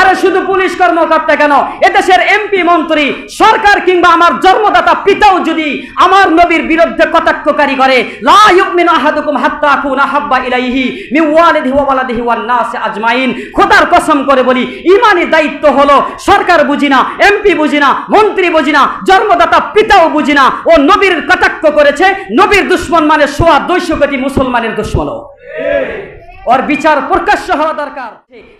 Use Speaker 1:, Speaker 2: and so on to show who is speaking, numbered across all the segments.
Speaker 1: আরে শুধু পুলিশ কর্মকর্তা কেন, এদেশের এমপি মন্ত্রী সরকার কিংবা আমার জন্মদাতা পিতাও যদি আমার নবীর বিরুদ্ধে কটাক্ষকারী করে, লা ইউমিনু আহাদুকুম হাত্তা আকুনা হাব্বা ইলাইহি মিন ওয়ালিদিহি ওয়া ওয়ালাদিহি ওয়ান নাস আজমাইন। খোদার কসম করে বলি, ঈমানি দায়িত্ব হলো সরকার বুঝি না, এমপি বুঝি না, মন্ত্রী বুঝি না, জন্মদাতা পিতাও বুঝি না, ও নবীর কটাক্ষ করেছে। নবীর দুশমন মানে 250 কোটি মুসলমানের দুশমন। ওর বিচার প্রকাশ্য হওয়া দরকার।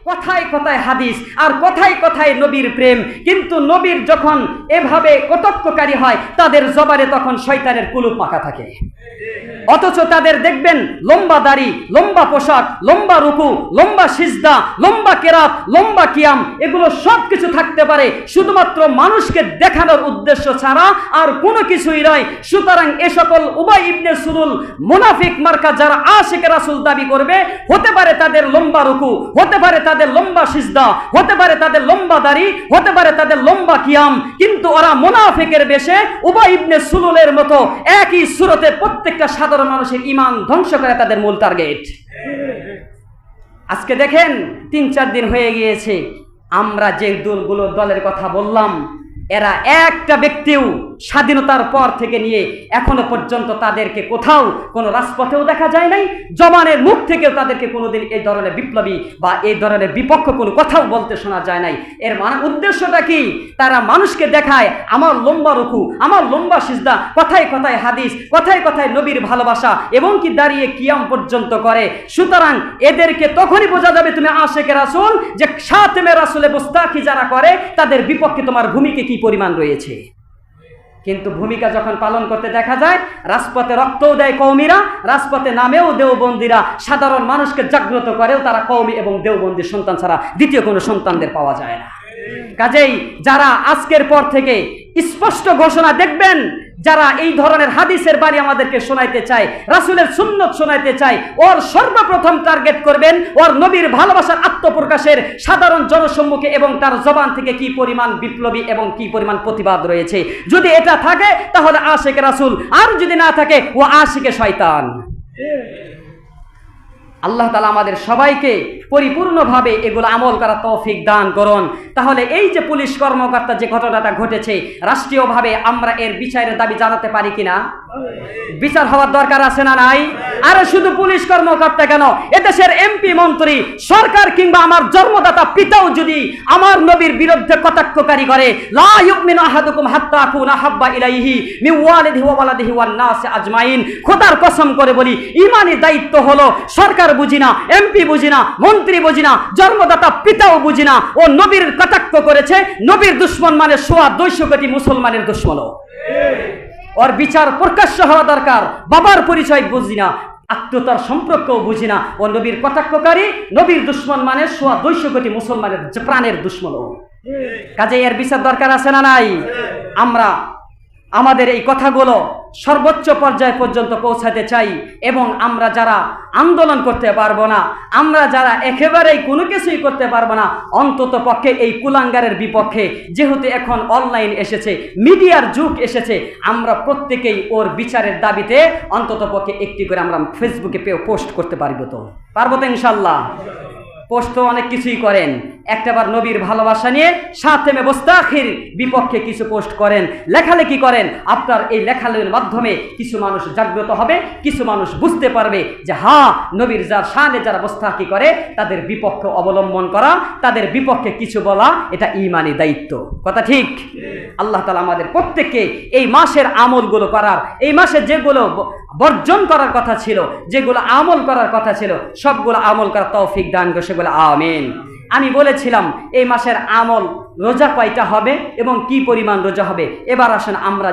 Speaker 1: কথায় কথায় হাদিস আর কথায় কথায় নবীর প্রেম, কিন্তু নবীর যখন এভাবে কটাক্ষকারী হয় তাদের জবানে তখন শয়তানের কুলুপ মাখা থাকে। অথচ তাদের দেখবেন লম্বা দাড়ি, লম্বা পোশাক, লম্বা রুকু, লম্বা সিজদা, লম্বা কেরাত, লম্বা কিয়াম, এগুলো সব কিছু থাকতে পারে শুধুমাত্র মানুষকে দেখানোর উদ্দেশ্য ছাড়া আর কোনো কিছুই নয়। সুতরাং এ সকল উবাই ইবনে সুলুল মুনাফিক মার্কা যারা আশিক রাসূল দাবি করবে, হতে পারে তাদের লম্বা রুকু, হতে পারে তাদের লম্বা সিজদা, হতে পারে তাদের লম্বা দাড়ি, হতে পারে তাদের লম্বা কিয়াম, কিন্তু ওরা মুনাফিকের বেশে উবাই ইবনে সুলুলের মতো একই সুরতে প্রত্যেকটা সাধারণ মানুষের ঈমান ধ্বংস করে তাদের মূল টার্গেট। আজকে দেখেন 3-4 দিন হয়ে গিয়েছে, আমরা যে দলের কথা বললাম, এরা একটা ব্যক্তিও স্বাধীনতার পর থেকে নিয়ে এখনো পর্যন্ত তাদেরকে কোথাও কোনো রাজপথেও দেখা যায় নাই, জবানের মুখ থেকেও তাদেরকে কোনোদিন এই ধরনের বিপ্লবী বা এই ধরনের বিপক্ষ কোনো কথাও বলতে শোনা যায় নাই। এর মানে উদ্দেশ্যটা কি? তারা মানুষকে দেখায় আমার লম্বা রুকু, আমার লম্বা সিজদা, কথায় কথায় হাদিস, কথায় কথায় নবীর ভালোবাসা, এবং কি দাঁড়িয়ে কিয়াম পর্যন্ত করে। সুতরাং এদেরকে তখনই বোঝা যাবে তুমি আশিকে রাসূল, যে খাতেমে রাসূলে মুস্তাকি যারা করে তাদের বিপক্ষে তোমার ভূমিকা কি পরিমাণ রয়েছে। কিন্তু ভূমিকা যখন পালন করতে দেখা যায়, রাজপথে রক্তও দেয় কওমিরা, রাজপথে নামেও দেওবন্দিরা, সাধারণ মানুষকে জাগ্রত করেও তারা কওমি এবং দেওবন্দির সন্তান ছাড়া দ্বিতীয় কোনো সন্তানদের পাওয়া যায় না। কাজেই যারা আজকের পর থেকে স্পষ্ট ঘোষণা দেখবেন, যারা এই ধরনের হাদিসের বাণী আমাদেরকে শোনাইতে চায়, রাসূলের সুন্নত শোনাইতে চায়, ওর সর্বপ্রথম টার্গেট করবেন ওর নবীর ভালোবাসার আত্মপ্রকাশের সাধারণ জনসম্মুখে এবং তার জবান থেকে কি পরিমাণ বিপ্লবী এবং কি পরিমাণ প্রতিবাদ রয়েছে। যদি এটা থাকে তাহলে আশিকে রাসূল, আর যদি না থাকে ও আশিকে শয়তান। আল্লাহ তাআলা আমাদের সবাইকে পরিপূর্ণভাবে এগুলো আমল করার তৌফিক দান করুন। তাহলে এই যে পুলিশ কর্মকর্তা যে ঘটনাটা ঘটেছে, রাষ্ট্রীয়ভাবে আমরা এর বিচারের দাবি জানাতে পারি কিনা? বিচার হওয়ার দরকার আছে না নাই? আরে শুধু পুলিশ কর্মকর্তা কেন, এদেশের এমপি মন্ত্রী সরকার কিংবা আমার জন্মদাতা পিতাও যদি আমার নবীর বিরুদ্ধে কটাক্ষকারী করে, লা ইউমিনু আহাদুকুম হাত্তা আকুনা হাব্বা ইলাইহি মিন ওয়ালিদিহি ওয়া ওয়ালাদিহি ওয়ান নাস আজমাইন। খোদার কসম করে বলি, ঈমানি দায়িত্ব হলো সরকার বুঝি না, এমপি বুঝি না, মন্ত্রী বুঝি না, জন্মদাতা পিতাও বুঝি না, ও নবীর কটাক্ষ করেছে। নবীর দুশমন মানে 250 কোটি মুসলমানের দুশমন। ওর বিচার প্রকাশ্য হওয়া দরকার। বাবার পরিচয় বুঝি না, আত্মীয়তার সম্পর্কও বুঝি না, ও নবীর কটাক্ষকারী, নবীর দুশমন মানে 250 কোটি মুসলমানের প্রাণের দুশমন। কাজে এর বিচার দরকার আছে না নাই? আমরা আমাদের এই কথাগুলো সর্বোচ্চ পর্যায় পর্যন্ত পৌঁছাতে চাই, এবং আমরা যারা আন্দোলন করতে পারবো না, আমরা যারা একেবারেই কোনো কিছুই করতে পারবো না, অন্তত পক্ষে এই কুলাঙ্গারের বিপক্ষে, যেহেতু এখন অনলাইন এসেছে, মিডিয়ার যুগ এসেছে, আমরা প্রত্যেকেই ওর বিচারের দাবিতে অন্তত পক্ষে একটি করে আমরা ফেসবুকে পোস্ট করতে পারবো তো ইনশাল্লাহ। পোস্ট তো অনেক কিছুই করেন, একটাবার নবীর ভালোবাসা নিয়ে খাতেমে মুস্তাকির বিপক্ষে কিছু পোস্ট করেন, লেখালেখি করেন। আপনার এই লেখালেখির মাধ্যমে কিছু মানুষ জাগ্রত হবে, কিছু মানুষ বুঝতে পারবে যে হ্যাঁ, নবীর যার শানে যারা মুস্তাকি করে তাদের বিপক্ষে অবলম্বন করা, তাদের বিপক্ষে কিছু বলা, এটা ঈমানি দায়িত্ব। কথা ঠিক? আল্লাহ তাআলা আমাদের প্রত্যেককে এই মাসের আমলগুলো করার, এই মাসে যেগুলো বর্জন করার কথা ছিল, যেগুলো আমল করার কথা ছিল, সবগুলো আমল করার তৌফিক দান করে, সেগুলো আমিন। আমি বলেছিলাম এই মাসের আমল, রোজা কয়টা হবে এবং কি পরিমাণ রোজা হবে, এবার আসেন আমরা